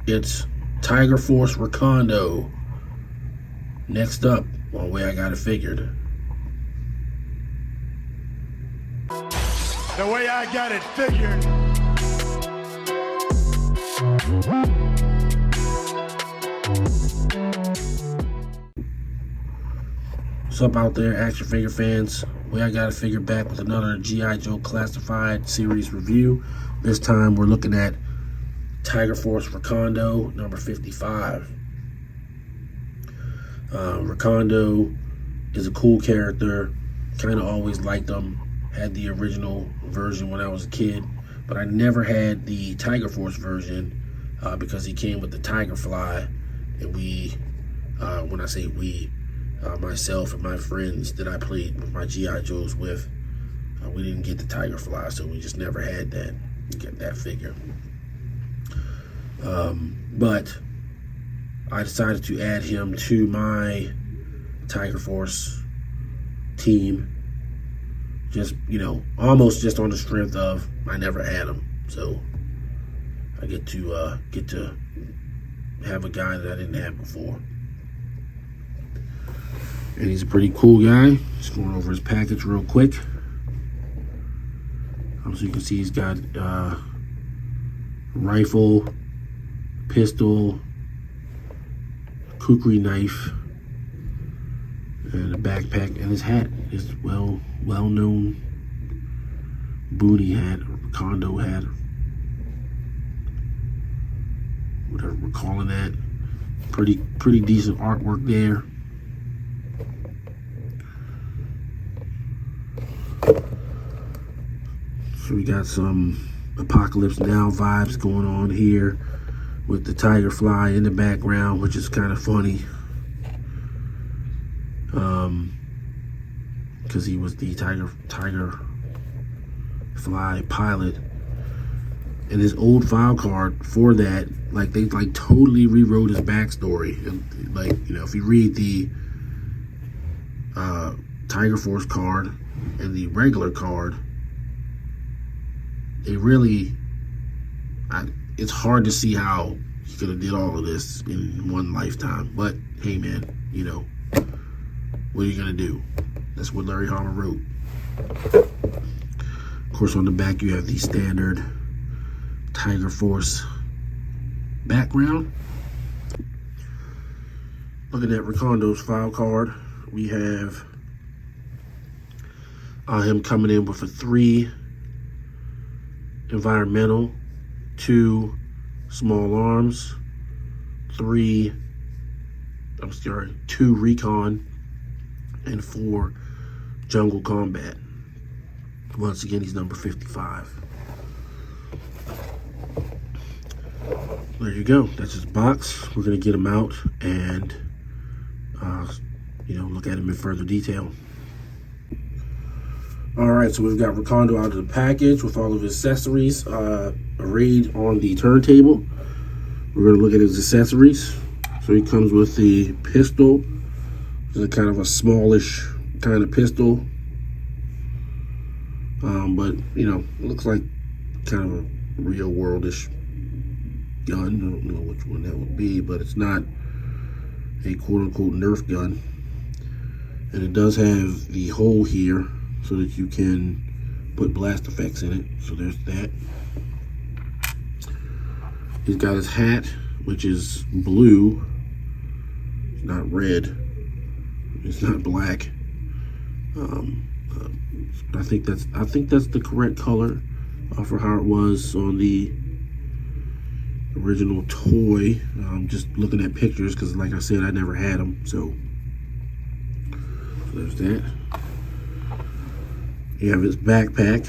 it's Tiger Force Recondo. Next up, one way I got it figured. The way I got it figured. What's up out there, action figure fans? Way I got it figured back with another G.I.Joe Classified series review. This time we're looking at Tiger Force Recondo, number 55. Recondo is a cool character. Kind of always liked him. Had the original version when I was a kid, but I never had the Tiger Force version because he came with the Tiger Fly, and we, when I say we, myself and my friends that I played with my G.I. Joes with, we didn't get the Tiger Fly, so we just never had that, get that figure. But I decided to add him to my Tiger Force team, just, you know, almost just on the strength of I never had him, so I get to have a guy that I didn't have before. And he's a pretty cool guy. Just going over his package real quick. So you can see he's got rifle, pistol, kukri knife, and a backpack, and his hat, his well-known boonie hat, or Recondo hat, whatever we're calling that. Pretty decent artwork there. So we got some Apocalypse Now vibes going on here with the Tiger Fly in the background, which is kind of funny. Because he was the Tiger Fly pilot. And his old file card for that, like, they like totally rewrote his backstory. And, like, you know, if you read the Tiger Force card and the regular card, they really, it's hard to see how he could have did all of this in one lifetime. But hey, man, you know, what are you gonna do? That's what Larry Hama wrote. Of course, on the back you have the standard Tiger Force background. Looking at Recondo's file card, we have him coming in with a 3 environmental, 2 small arms, 2 recon, and 4 jungle combat. Once again, he's number 55. There you go. That's his box. We're gonna get him out and you know, look at him in further detail. All right, so we've got Recondo out of the package with all of his accessories arrayed on the turntable. We're gonna look at his accessories. So he comes with the pistol. It's a kind of a smallish kind of pistol. But, you know, it looks like kind of a real worldish gun. I don't know which one that would be, but it's not a quote-unquote Nerf gun. And it does have the hole here so that you can put blast effects in it. So there's that. He's got his hat, which is blue. It's not red. It's not black. I think that's the correct color for how it was on the original toy. Just looking at pictures, because like I said, I never had them. So there's that. You have his backpack,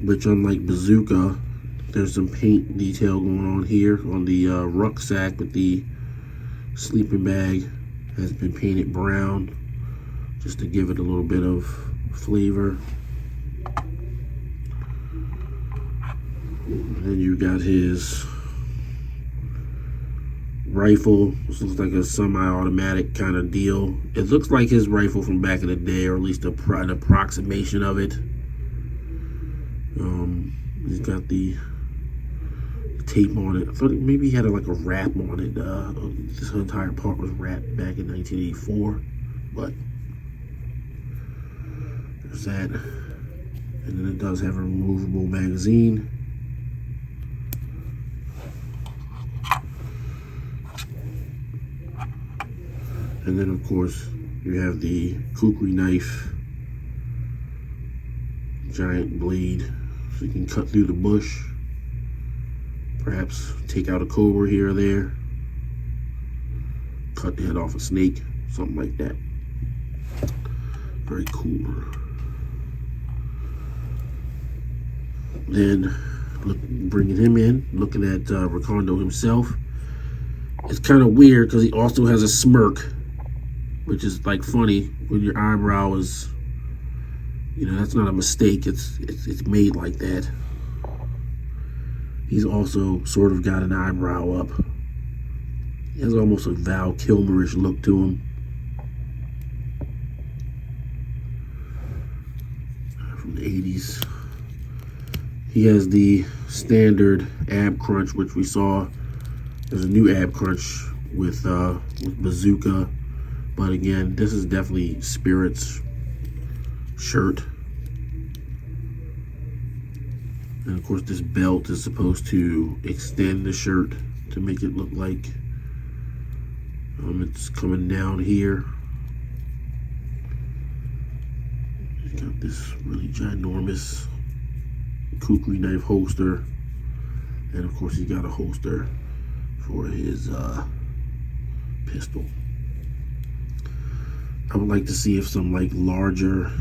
which, unlike Bazooka, there's some paint detail going on here on the rucksack. With the sleeping bag has been painted brown, just to give it a little bit of flavor. And then you got his rifle. This looks like a semi-automatic kind of deal. It looks like his rifle from back in the day, or at least an approximation of it. He's got the tape on it. I thought maybe he had like a wrap on it. This entire part was wrapped back in 1984, but there's that. And then it does have a removable magazine. And then of course you have the kukri knife, giant blade, so you can cut through the bush, perhaps take out a cobra here or there, cut the head off a snake, something like that. Very cool. Then bringing him in, looking at Recondo himself. It's kind of weird because he also has a smirk, which is like funny when your eyebrow is, you know, that's not a mistake. It's made like that. He's also sort of got an eyebrow up. He has almost a Val Kilmer-ish look to him. From the 80s. He has the standard ab crunch, which we saw. There's a new ab crunch with Bazooka. But again, this is definitely Spirit's shirt. And of course this belt is supposed to extend the shirt to make it look like it's coming down here. He's got this really ginormous kukri knife holster. And of course he's got a holster for his pistol. I would like to see if some like larger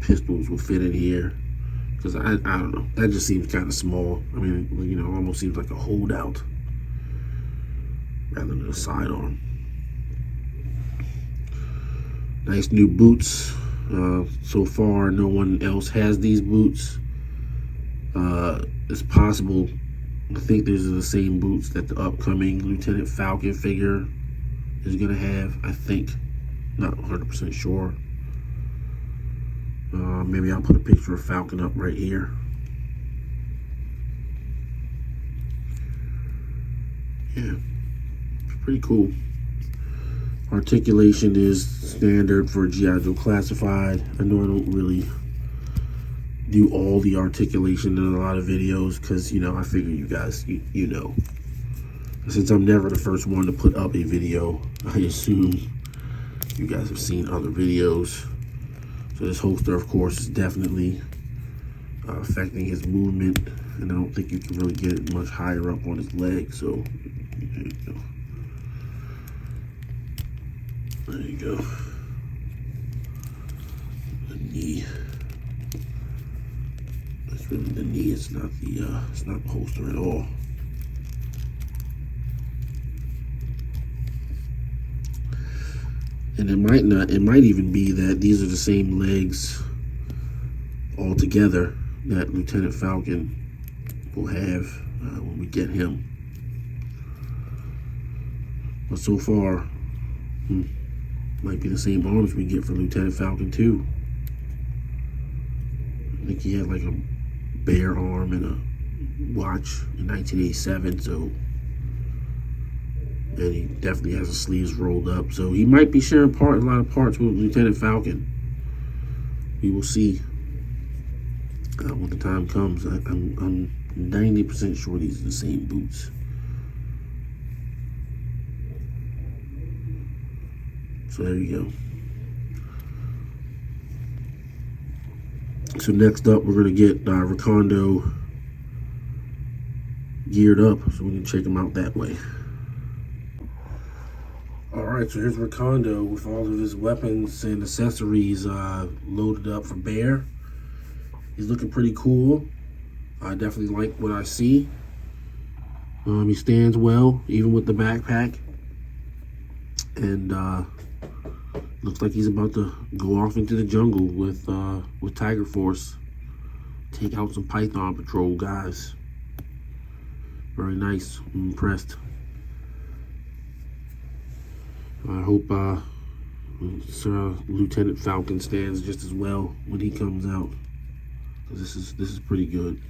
pistols will fit in here, because I don't know, that just seems kind of small. I mean, you know, it almost seems like a holdout rather than a sidearm. Nice new boots. So far no one else has these boots. It's possible, I think these are the same boots that the upcoming Lieutenant Falcon figure is gonna have, I think. Not 100% sure. Maybe I'll put a picture of Falcon up right here. Yeah, it's pretty cool. Articulation is standard for G.I.Joe Classified. I know I don't really do all the articulation in a lot of videos because, you know, I figure you guys, you know. Since I'm never the first one to put up a video, I assume you guys have seen other videos. So this holster, of course, is definitely affecting his movement, and I don't think you can really get it much higher up on his leg. So there you go. There you go. The knee. That's really the knee. It's not the holster at all. And it might even be that these are the same legs altogether that Lieutenant Falcon will have when we get him. But so far, might be the same arms we get for Lieutenant Falcon too. I think he had like a bear arm and a watch in 1987, so. And he definitely has his sleeves rolled up. So he might be sharing a lot of parts with Lieutenant Falcon. We will see when the time comes. I'm 90% sure these are the same boots. So there you go. So next up, we're going to get Recondo geared up so we can check him out that way. Alright, so here's Recondo with all of his weapons and accessories loaded up for bear. He's looking pretty cool. I definitely like what I see. He stands well, even with the backpack. And looks like he's about to go off into the jungle with Tiger Force. Take out some Python Patrol guys. Very nice. I'm impressed. I hope Lieutenant Falcon stands just as well when he comes out, because this is pretty good.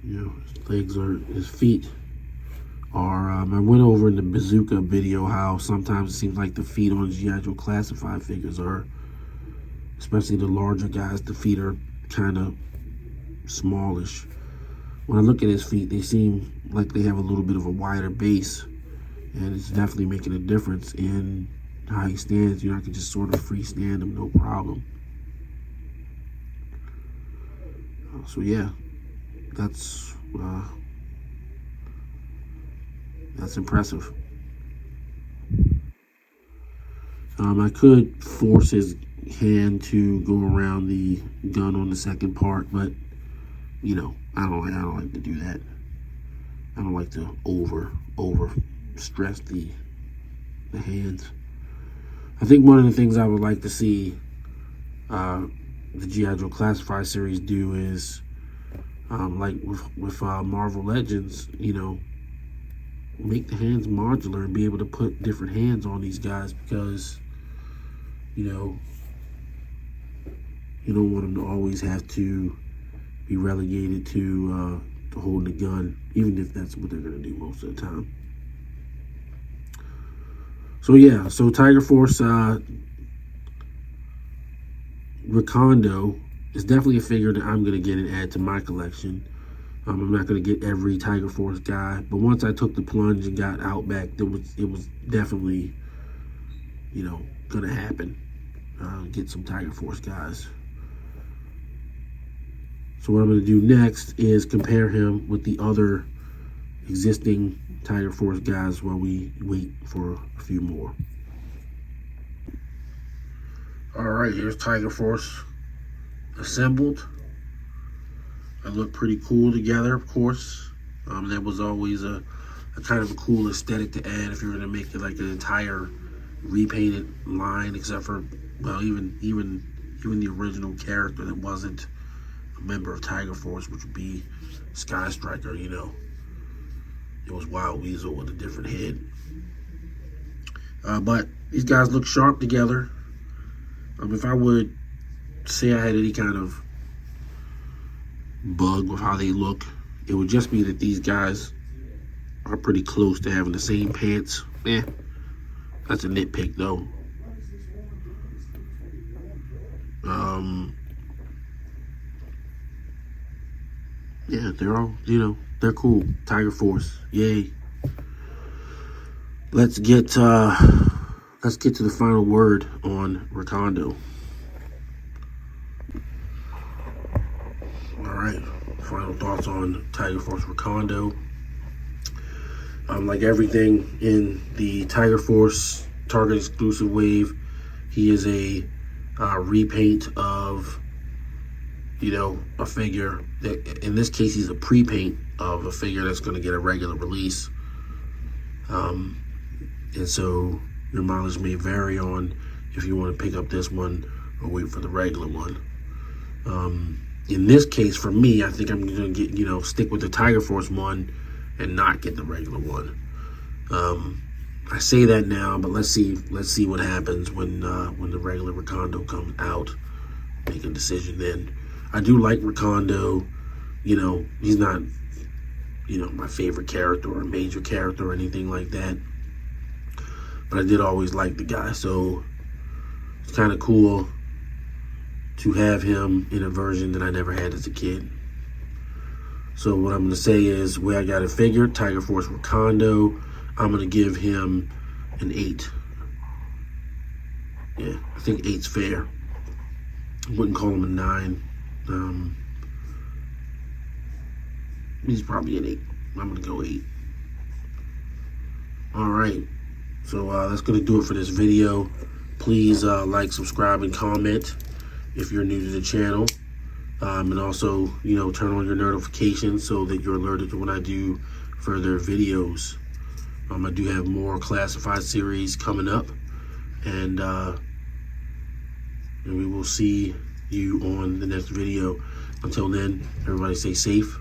You know, his legs are, his feet are, I went over in the bazooka video how sometimes it seems like the feet on G.I.Joe classified figures are, especially the larger guys, the feet are kind of smallish. When I look at his feet, they seem like they have a little bit of a wider base, and it's definitely making a difference in how he stands. You know, I can just sort of freestand him, no problem. So yeah, that's impressive. I could force his hand to go around the gun on the second part, but you know, I don't like to do that. I don't like to over stress the hands. I think one of the things I would like to see the G.I. Joe Classified series do is like with Marvel Legends, you know, make the hands modular and be able to put different hands on these guys, because you know, you don't want them to always have to be relegated to holding a gun, even if that's what they're going to do most of the time. So yeah, so Tiger Force Recondo is definitely a figure that I'm going to get and add to my collection. I'm not going to get every Tiger Force guy, but once I took the plunge and got Outback, it was definitely, you know, going to happen. Get some Tiger Force guys. So what I'm going to do next is compare him with the other existing Tiger Force guys while we wait for a few more. All right, here's Tiger Force assembled. They look pretty cool together, of course. That was always a kind of a cool aesthetic to add if you were going to make it like an entire repainted line, except for, well, even the original character that wasn't a member of Tiger Force, which would be Sky Striker. You know, it was Wild Weasel with a different head. But these guys look sharp together. If I would say I had any kind of bug with how they look, it would just be that these guys are pretty close to having the same pants. That's a nitpick though. Yeah, they're all, you know, they're cool. Tiger Force, yay. Let's get to the final word on Recondo. All right, final thoughts on Tiger Force Recondo. Like everything in the Tiger Force Target exclusive wave, he is a repaint of, you know, a figure that, in this case, he's a pre-paint of a figure that's going to get a regular release. And so your mileage may vary on if you want to pick up this one or wait for the regular one. In this case, for me, I think I'm going to get, you know, stick with the Tiger Force one and not get the regular one. I say that now, but let's see what happens when the regular Recondo comes out. Make a decision then. I do like Recondo. You know, he's not, you know, my favorite character or a major character or anything like that, but I did always like the guy, so it's kind of cool to have him in a version that I never had as a kid. So what I'm going to say is, where I got it figured, Tiger Force Recondo, I'm going to give him an 8. Yeah, I think 8's fair. I wouldn't call him a 9. He's probably an 8. I'm going to go 8. All right. So that's going to do it for this video. Please like, subscribe, and comment if you're new to the channel. And also, you know, turn on your notifications so that you're alerted to when I do further videos. I do have more classified series coming up, and we will see you on the next video. Until then, everybody stay safe.